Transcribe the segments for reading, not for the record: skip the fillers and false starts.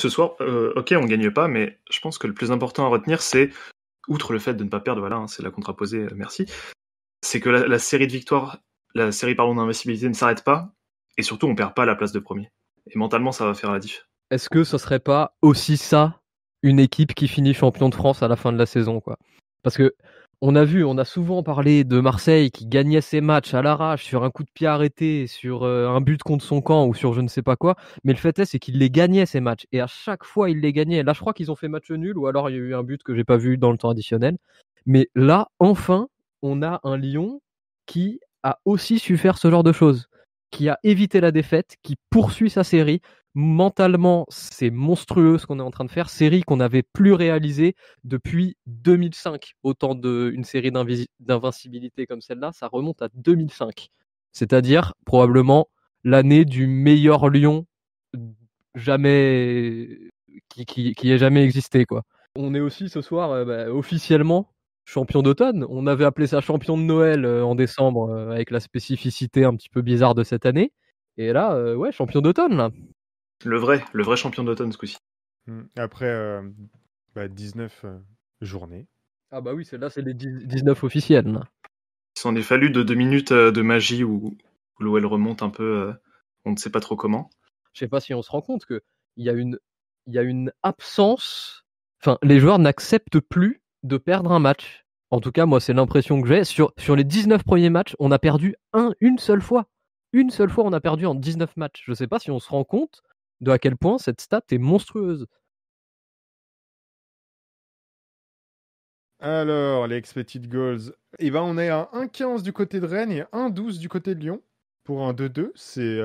Ce soir, ok, on gagne pas, mais je pense que le plus important à retenir, c'est, outre le fait de ne pas perdre, voilà, hein, c'est la contraposée, merci, c'est que la série de victoires, la série d'invincibilité ne s'arrête pas, et surtout on perd pas la place de premier. Et mentalement, ça va faire la diff. Est-ce que ce serait pas aussi ça, une équipe qui finit champion de France à la fin de la saison, quoi? Parce que on a souvent parlé de Marseille qui gagnait ses matchs à l'arrache, sur un coup de pied arrêté, sur un but contre son camp ou sur je ne sais pas quoi. Mais le fait est, c'est qu'ils les gagnaient ces matchs. Et à chaque fois, ils les gagnaient. Là, je crois qu'ils ont fait match nul ou alors il y a eu un but que j'ai pas vu dans le temps additionnel. Mais là, enfin, on a un Lyon qui a aussi su faire ce genre de choses, qui a évité la défaite, qui poursuit sa série. Mentalement, c'est monstrueux ce qu'on est en train de faire. Série qu'on n'avait plus réalisée depuis 2005. Autant d'une série d'invincibilité comme celle-là, ça remonte à 2005. C'est-à-dire probablement l'année du meilleur Lyon jamais qui ait jamais existé, quoi. On est aussi ce soir officiellement champion d'automne. On avait appelé ça champion de Noël en décembre avec la spécificité un petit peu bizarre de cette année. Et là, ouais, champion d'automne là. Le vrai champion d'automne ce coup-ci. Après 19 journées. Ah bah oui, celle-là, c'est les 19 officiels. Là. Il s'en est fallu de 2 minutes de magie où l'OL remonte un peu, on ne sait pas trop comment. Je sais pas si on se rend compte qu'il y a une absence. Enfin, les joueurs n'acceptent plus de perdre un match. En tout cas, moi, c'est l'impression que j'ai. Sur les 19 premiers matchs, on a perdu une seule fois. Une seule fois, on a perdu en 19 matchs. Je sais pas si on se rend compte de à quel point cette stat est monstrueuse. Alors, les expected goals. Eh ben, on est à 1,15 du côté de Rennes et 1,12 du côté de Lyon. Pour un 2-2, c'est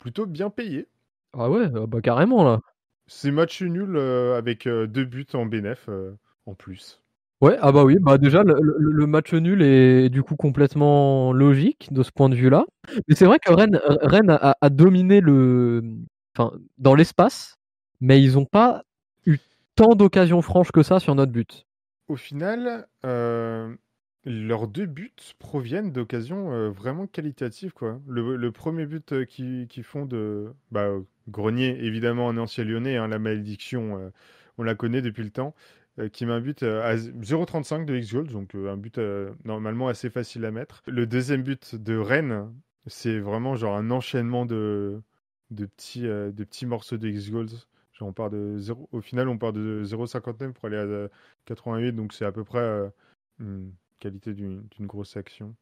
plutôt bien payé. Ah ouais, bah carrément là. C'est match nul avec 2 buts en bénéf en plus. Ouais, ah bah oui, bah déjà le match nul est du coup complètement logique de ce point de vue-là. Mais c'est vrai que Rennes a dominé dans l'espace, mais ils n'ont pas eu tant d'occasions franches que ça sur notre but. Au final, leurs 2 buts proviennent d'occasions vraiment qualitatives, quoi. Le premier but qu'ils font de Grenier, évidemment un ancien Lyonnais, hein, la malédiction, on la connaît depuis le temps, qui met un but à 0,35 de X-Goals, donc un but normalement assez facile à mettre. Le deuxième but de Rennes, c'est vraiment genre un enchaînement de petits morceaux de X-Goals. Genre au final, on part de 0,59 pour aller à 88, donc c'est à peu près qualité d'une grosse action.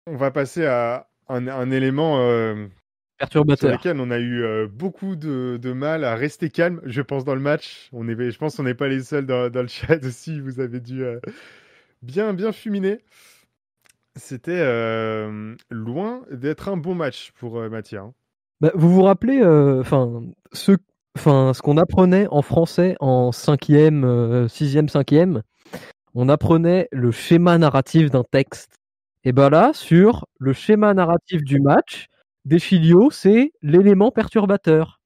On va passer à un élément Perturbateur. sur lequel on a eu beaucoup de mal à rester calme, je pense, dans le match. Je pense qu'on n'est pas les seuls dans le chat aussi. Vous avez dû bien fuminer. C'était loin d'être un bon match pour Mathia. Hein. Bah, vous vous rappelez, ce qu'on apprenait en français en 5e, 6e, 5e, on apprenait le schéma narratif d'un texte. Et ben là, sur le schéma narratif du match, Deschilio, c'est l'élément perturbateur.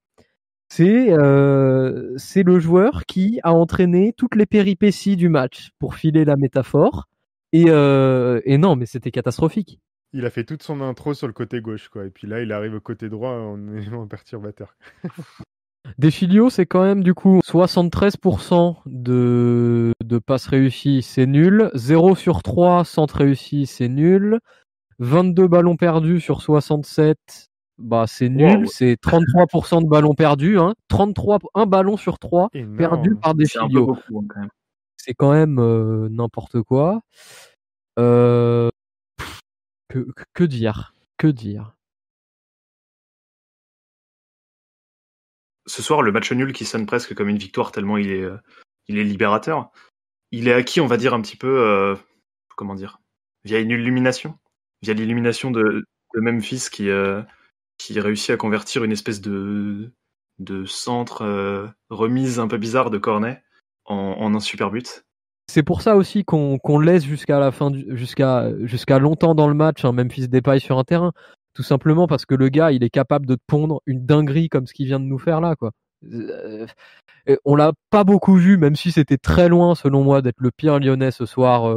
C'est le joueur qui a entraîné toutes les péripéties du match, pour filer la métaphore. Et non, mais c'était catastrophique. Il a fait toute son intro sur le côté gauche, quoi. Et puis là, il arrive au côté droit en élément perturbateur. Deschilio, c'est quand même du coup 73% de passes réussies, c'est nul. 0 sur 3 centres réussis, c'est nul. 22 ballons perdus sur 67, bah c'est nul. Wow. C'est 33% de ballons perdus. Hein. 1 ballon sur 3 perdu par Deschilio. C'est un peu beaucoup, quand même. C'est quand même n'importe quoi. Que dire ? Que dire ? Ce soir, le match nul qui sonne presque comme une victoire tellement il est libérateur. Il est acquis, on va dire, un petit peu, via une illumination. Via l'illumination de Memphis qui réussit à convertir une espèce de centre remise un peu bizarre de Cornet en un super but. C'est pour ça aussi qu'on laisse jusqu'à la fin, jusqu'à longtemps dans le match, Memphis Depay sur un terrain. Tout simplement parce que le gars, il est capable de te pondre une dinguerie comme ce qu'il vient de nous faire là, quoi. On l'a pas beaucoup vu, même si c'était très loin, selon moi, d'être le pire Lyonnais ce soir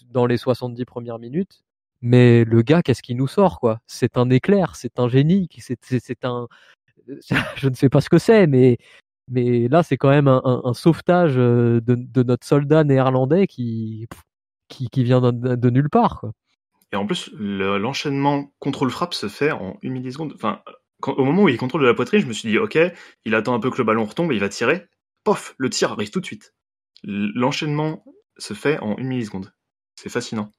dans les 70 premières minutes. Mais le gars, qu'est-ce qu'il nous sort, quoi? C'est un éclair, c'est un génie, c'est un. Je ne sais pas ce que c'est, mais là, c'est quand même un sauvetage de notre soldat néerlandais qui vient de nulle part, quoi. Et en plus, l'enchaînement contrôle-frappe se fait en 1 milliseconde. Enfin, au moment où il contrôle de la poitrine, je me suis dit, ok, il attend un peu que le ballon retombe et il va tirer. Pof, le tir arrive tout de suite. L'enchaînement se fait en 1 milliseconde. C'est fascinant.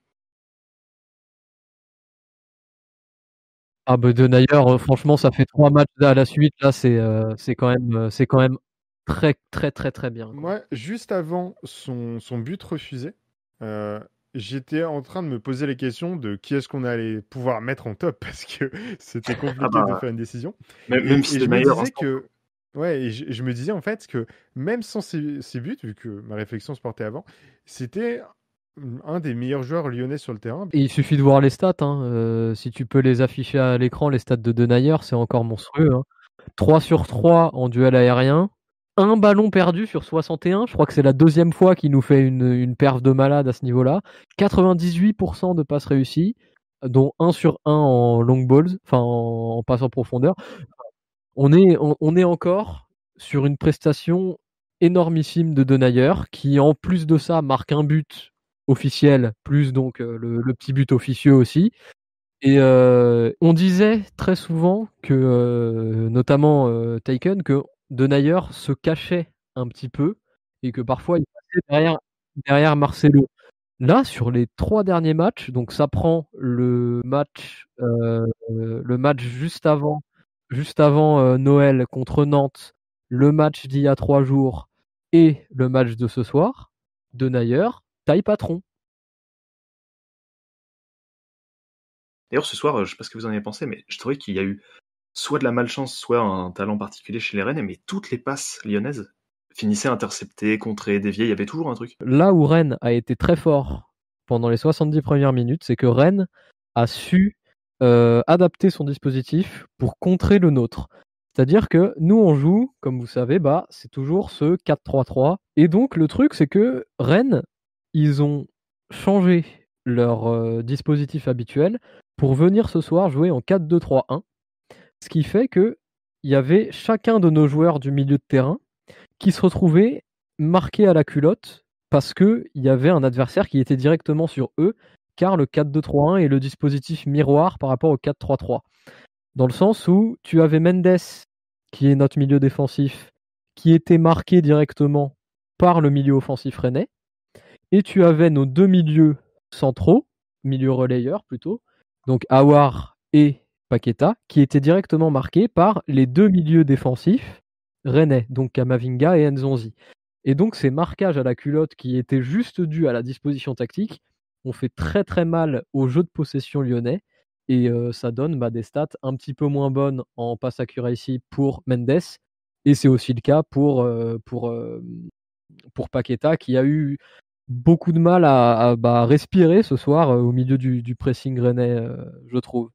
Ah bah Denayer, franchement, ça fait 3 matchs à la suite. Là, c'est quand même très, très, très, très bien, quoi. Moi, juste avant son but refusé, j'étais en train de me poser les questions de qui est-ce qu'on allait pouvoir mettre en top parce que c'était compliqué de faire une décision. Même si Et je me Denayer, disais que, ouais, et je me disais en fait que même sans ses buts, vu que ma réflexion se portait avant, c'était un des meilleurs joueurs lyonnais sur le terrain. Et il suffit de voir les stats, hein. Si tu peux les afficher à l'écran, les stats de Denayer, c'est encore monstrueux, hein. 3 sur 3 en duel aérien, 1 ballon perdu sur 61. Je crois que c'est la 2e fois qu'il nous fait une perf de malade à ce niveau-là. 98% de passes réussies, dont 1 sur 1 en long balls, enfin en passe en profondeur. On est encore sur une prestation énormissime de Denayer qui, en plus de ça, marque un but officiel, plus donc le petit but officieux aussi. Et on disait très souvent que, notamment Taken, que Denayer se cachait un petit peu et que parfois il passait derrière Marcelo. Là, sur les 3 derniers matchs, donc ça prend le match juste avant Noël contre Nantes, le match d'il y a 3 jours et le match de ce soir, Denayer taille patron. D'ailleurs, ce soir, je sais pas ce que vous en avez pensé, mais je trouvais qu'il y a eu soit de la malchance, soit un talent particulier chez les Rennais, mais toutes les passes lyonnaises finissaient interceptées, contrées, déviées, il y avait toujours un truc. Là où Rennes a été très fort pendant les 70 premières minutes, c'est que Rennes a su adapter son dispositif pour contrer le nôtre. C'est-à-dire que nous, on joue, comme vous savez, c'est toujours ce 4-3-3. Et donc, le truc, c'est que Rennes, ils ont changé leur dispositif habituel pour venir ce soir jouer en 4-2-3-1. Ce qui fait qu'il y avait chacun de nos joueurs du milieu de terrain qui se retrouvait marqué à la culotte parce qu'il y avait un adversaire qui était directement sur eux, car le 4-2-3-1 est le dispositif miroir par rapport au 4-3-3. Dans le sens où tu avais Mendes, qui est notre milieu défensif, qui était marqué directement par le milieu offensif rennais, et tu avais nos 2 milieux centraux, milieu relayeurs plutôt, donc Aouar et Paqueta, qui étaient directement marqués par les 2 milieux défensifs rennais, donc Kamavinga et Nzonzi. Et donc ces marquages à la culotte qui étaient juste dus à la disposition tactique ont fait très très mal au jeu de possession lyonnais, et ça donne des stats un petit peu moins bonnes en pass accuracy pour Mendes, et c'est aussi le cas pour Paqueta, qui a eu beaucoup de mal à respirer ce soir au milieu du pressing rennais, je trouve.